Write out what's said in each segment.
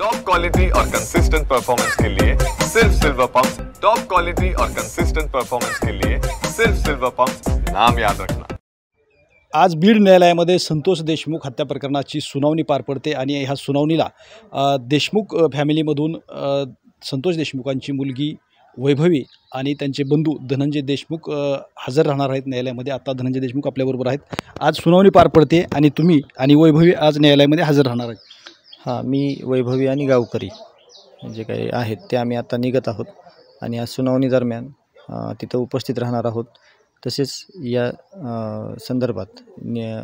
Top quality और consistent performance के लिए सिर्फ सिल्वर पंप्स। टॉप क्वालिटी और कंसिस्टेंट परफॉर्मेंस के लिए सिर्फ सिल्वर पंप्स, नाम याद रखना। आज बीड न्यायालयामध्ये संतोष देशमुख हत्या प्रकरणाची सुनावणी पार पडते आणि ह्या सुनावणीला देशमुख फॅमिलीमधून संतोष देशमुखांची मुलगी वैभवी आणि त्यांचे बंधू धनंजय देशमुख हजर राहणार आहेत न्यायालयामध्ये। आता धनंजय देशमुख आपल्याबरोबर आहेत। आज सुनावणी पार पडते आणि तुम्ही आणि वैभवी आज न्यायालयामध्ये हजर राहणार आहेत। हां, मी वैभवी आणि गावकरी जे काही आहेत ते आम्ही आता निघत आहोत आणि आज सुनावणी दरम्यान तिथं उपस्थित राहणार आहोत। तसेच या संदर्भात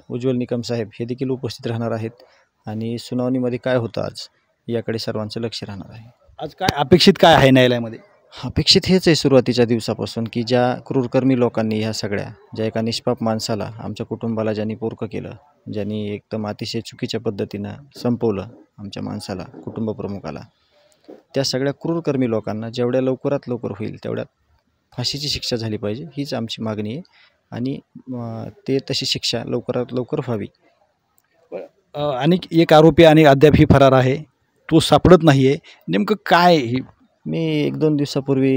उज्ज्वल निकम साहेब हे देखील उपस्थित राहणार आहेत आणि सुनावणीमध्ये काय होतं आज याकडे सर्वांचं लक्ष राहणार आहे। आज काय अपेक्षित काय आहे न्यायालयामध्ये? अपेक्षित हेच आहे सुरुवातीच्या दिवसापासून की ज्या क्रूरकर्मी लोकांनी ह्या सगळ्या ज्या एका निष्पाप माणसाला, आमच्या कुटुंबाला ज्यांनी पोरकं केलं, ज्यांनी एकदम अतिशय चुकीच्या पद्धतीनं संपवलं आमच्या माणसाला, कुटुंब प्रमुखाला, त्या सगळ्या क्रूरकर्मी लोकांना जेवढ्या लवकरात लवकर होईल तेवढ्या फाशीची शिक्षा झाली पाहिजे हीच आमची मागणी आहे आणि ते तशी शिक्षा लवकरात लवकर व्हावी। आणि एक आरोपी आणि अद्याप ही फरार आहे, तो सापडत नाही आहे, नेमकं काय? मी 1-2 दिवसापूर्वी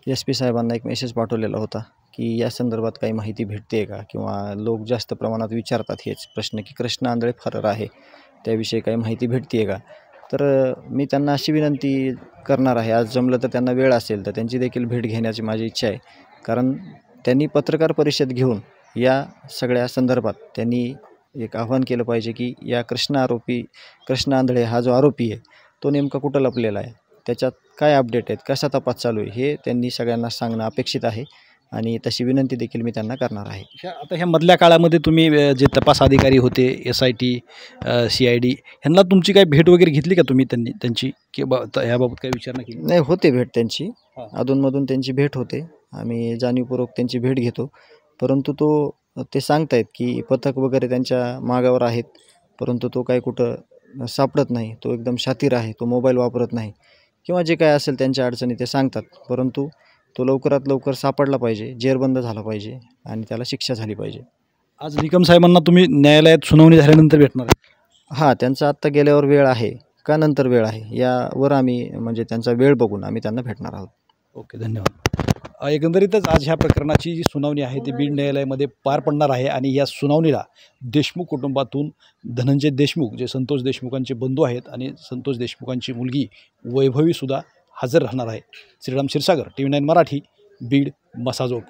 SP साहेबांना एक मेसेज पाठवलेला होता की या संदर्भात काही माहिती भेटते का, किंवा लोक जास्त प्रमाणात विचारतात हेच प्रश्न की कृष्णा आंधळे फरार आहे त्याविषयी काही माहिती भेटते का। तर मी त्यांना अशी विनंती करणार आहे, आज जमलं तर त्यांना वेळ असेल तर त्यांची देखील भेट घेण्याची माझी इच्छा आहे। कारण त्यांनी पत्रकार परिषद घेऊन या सगळ्या संदर्भात त्यांनी एक आव्हान केलं पाहिजे की या कृष्णा आंधळे हा जो आरोपी आहे तो नेमका कुठं लपलेला आहे, त्याच्यात काय अपडेट आहेत, कसा तपास चालू आहे हे त्यांनी सगळ्यांना सांगणं अपेक्षित आहे आणि तशी विनंती देखील मी त्यांना करणार आहे। आता ह्या मधल्या काळामध्ये तुम्ही जे तपास अधिकारी होते SIT CID ह्यांना तुमची काही भेट वगैरे घेतली का तुम्ही त्यांची की ह्याबाबत काही विचारणा केली? नाही, होते भेट त्यांची, अधूनमधून त्यांची भेट होते, आम्ही जाणीवपूर्वक त्यांची भेट घेतो। परंतु ते सांगतायत की पथक वगैरे त्यांच्या मागावर आहेत, परंतु तो काही कुठं सापडत नाही, तो एकदम शातीर आहे, तो मोबाईल वापरत नाही किंवा जे काय असेल त्यांच्या अडचणी ते सांगतात, परंतु तो लवकरात लवकर सापडला पाहिजे, जेरबंद झाला पाहिजे आणि त्याला शिक्षा झाली पाहिजे। आज निकम साहेबांना तुम्ही न्यायालयात सुनावणी झाल्यानंतर भेटणार आहे? हां, त्यांचा आत्ता गेल्यावर वेळ आहे का नंतर वेळ आहे यावर आम्ही म्हणजे त्यांचा वेळ बघून आम्ही त्यांना भेटणार आहोत। ओके, धन्यवाद। एकंदरीतच आज ह्या प्रकरणाची जी सुनावणी आहे ती बीड न्यायालयामध्ये पार पडणार आहे आणि या सुनावणीला देशमुख कुटुंबातून धनंजय देशमुख जे संतोष देशमुखांचे बंधू आहेत आणि संतोष देशमुखांची मुलगी वैभवीसुद्धा हजर राहणार आहे। श्रीराम क्षीरसागर, TV9 मराठी, बीड, मसाजोग।